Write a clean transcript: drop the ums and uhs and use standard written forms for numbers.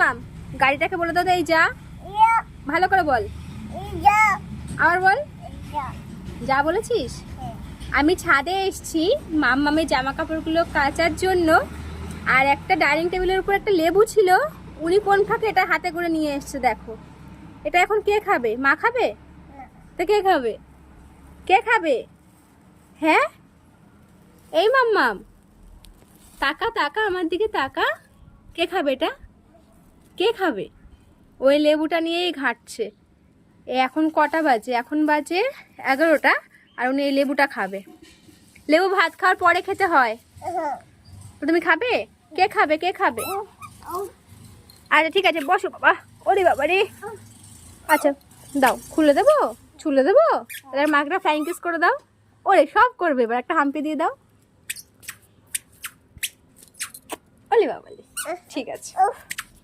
মাম গাড়িটাকে বলে দাও তো, এই যা, ভালো করে বল, আবার বল, যা বলেছিস। আমি ছাদে এসেছি মামের জামা কাপড়গুলো কাচার জন্য, আর একটা ডাইনিং টেবিলের উপর একটা লেবু ছিল, উনি কোন ফাঁকে এটা হাতে করে নিয়ে এসছে। দেখো, এটা এখন কে খাবে? মা খাবে? তো কে খাবে? কে খাবে? হ্যাঁ, এই মাম তাকা তাকা আমার দিকে তাকা, কে খাবে এটা? কে খাবে? ওই লেবুটা নিয়েই ঘাঁটছে। এখন কটা বাজে? এখন বাজে 11টা, আর উনি এই লেবুটা খাবে। লেবু ভাত খাওয়ার পরে খেতে হয়। তুমি খাবে? কে খাবে? কে খাবে? আচ্ছা ঠিক আছে, বসো বাবা। ওরে বাবা রে, আচ্ছা দাও, খুলে দেবো, ছুলে দেবো। এবার মাকে ফ্লাইং কিস করে দাও। ওরে সব করবে, এবার একটা হাম্পি দিয়ে দাও। ওলে বাবা, ঠিক আছে।